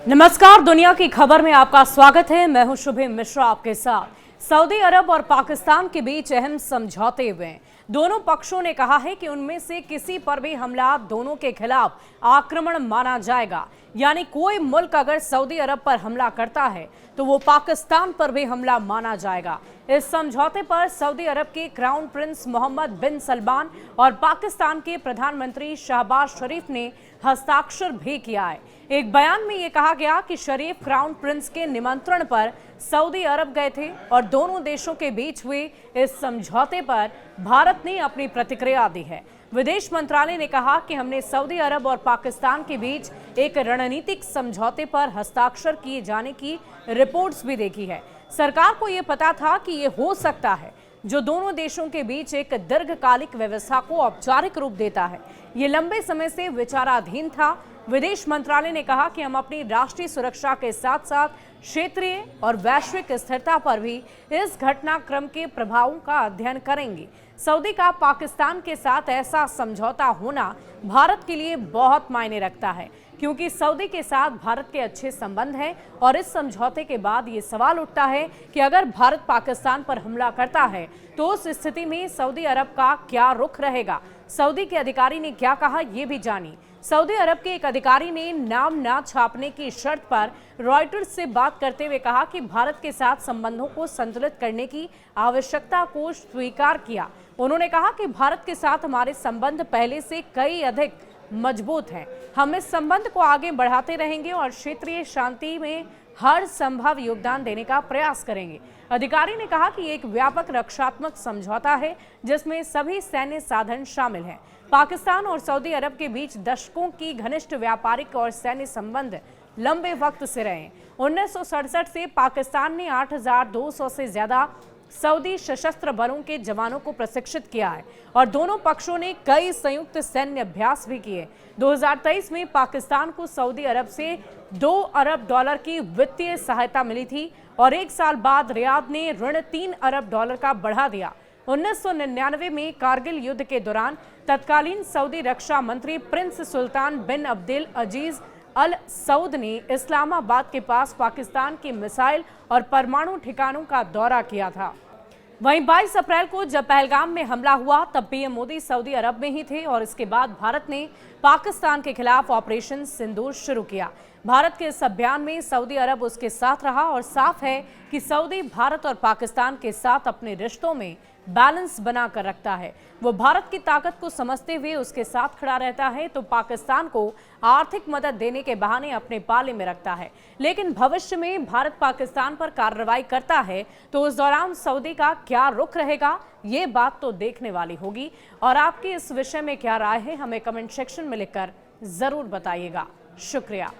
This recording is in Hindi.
नमस्कार, दुनिया की खबर में आपका स्वागत है। मैं हूं शुभे मिश्रा आपके साथ। सऊदी अरब और पाकिस्तान के बीच अहम समझौते हुए हैं। दोनों पक्षों ने कहा है कि उनमें से किसी पर भी हमला दोनों के खिलाफ आक्रमण माना जाएगा। यानी कोई मुल्क अगर सऊदी अरब पर हमला करता है तो वो पाकिस्तान पर भी हमला माना जाएगा। इस समझौते पर सऊदी अरब के क्राउन प्रिंस मोहम्मद बिन सलमान और पाकिस्तान के प्रधानमंत्री शहबाज शरीफ ने हस्ताक्षर भी किया है। एक बयान में ये कहा गया कि शरीफ क्राउन प्रिंस के निमंत्रण पर सऊदी अरब गए थे और दोनों देशों के बीच हुए इस समझौते पर भारत ने अपनी प्रतिक्रिया दी है। विदेश मंत्रालय ने कहा कि हमने सऊदी अरब और पाकिस्तान के बीच एक रणनीतिक समझौते पर हस्ताक्षर किए जाने की रिपोर्ट्स भी देखी है। सरकार को ये पता था कि ये हो सकता है, जो दोनों देशों के बीच एक दीर्घकालिक व्यवस्था को औपचारिक रूप देता है। ये लंबे समय से विचाराधीन था। विदेश मंत्रालय ने कहा कि हम अपनी राष्ट्रीय सुरक्षा के साथ साथ क्षेत्रीय और वैश्विक स्थिरता पर भी इस घटनाक्रम के प्रभावों का अध्ययन करेंगे। सऊदी का पाकिस्तान के साथ ऐसा समझौता होना भारत के लिए बहुत मायने रखता है, क्योंकि सऊदी के साथ भारत के अच्छे संबंध हैं और इस समझौते के बाद ये सवाल उठता है कि अगर भारत पाकिस्तान पर हमला करता है तो उस स्थिति में सऊदी अरब का क्या रुख रहेगा। सऊदी के अधिकारी ने क्या कहा, ये भी जानिए। सऊदी अरब के एक अधिकारी ने नाम ना छापने की शर्त पर रॉयटर्स से बात करते हुए कहा कि भारत के साथ संबंधों को संतुलित करने की आवश्यकता को स्वीकार किया। उन्होंने कहा कि भारत के साथ हमारे संबंध पहले से कई अधिक मजबूत हैं। हम इस संबंध को आगे बढ़ाते रहेंगे और क्षेत्रीय शांति में हर संभव योगदान देने का प्रयास करेंगे। अधिकारी ने कहा कि एक व्यापक रक्षात्मक समझौता है जिसमें सभी सैन्य साधन शामिल हैं। पाकिस्तान और सऊदी अरब के बीच दशकों की घनिष्ठ व्यापारिक और सैन्य संबंध लंबे वक्त से रहे। 1967 से पाकिस्तान ने 8,200 से ज्यादा सऊदी सशस्त्र बलों के जवानों को प्रशिक्षित किया है और दोनों पक्षों ने कई संयुक्त सैन्य अभ्यास भी किए। 2023 में पाकिस्तान को सऊदी अरब से $2 अरब की वित्तीय सहायता मिली थी और एक साल बाद रियाद ने ऋण $3 अरब का बढ़ा दिया। 1999 में कारगिल युद्ध के दौरान तत्कालीन सऊदी रक्षा मंत्री प्रिंस सुल्तान बिन अब्दुल अजीज अल सऊद ने इस्लामाबाद के पास पाकिस्तान के मिसाइल और परमाणु ठिकानों का दौरा किया था। वहीं 22 अप्रैल को जब पहलगाम में हमला हुआ तब पीएम मोदी सऊदी अरब में ही थे और इसके बाद भारत ने पाकिस्तान के खिलाफ ऑपरेशन सिंदूर शुरू किया। भारत के इस अभियान में सऊदी अरब उसके साथ रहा और साफ है कि सऊदी भारत और पाकिस्तान के साथ अपने रिश्तों में बैलेंस बनाकर रखता है। वो भारत की ताकत को समझते हुए उसके साथ खड़ा रहता है तो पाकिस्तान को आर्थिक मदद देने के बहाने अपने पाले में रखता है। लेकिन भविष्य में भारत पाकिस्तान पर कार्रवाई करता है तो उस दौरान सऊदी का क्या रुख रहेगा, ये बात तो देखने वाली होगी। और आपकी इस विषय में क्या राय है, हमें कमेंट सेक्शन में लिखकर जरूर बताइएगा। शुक्रिया।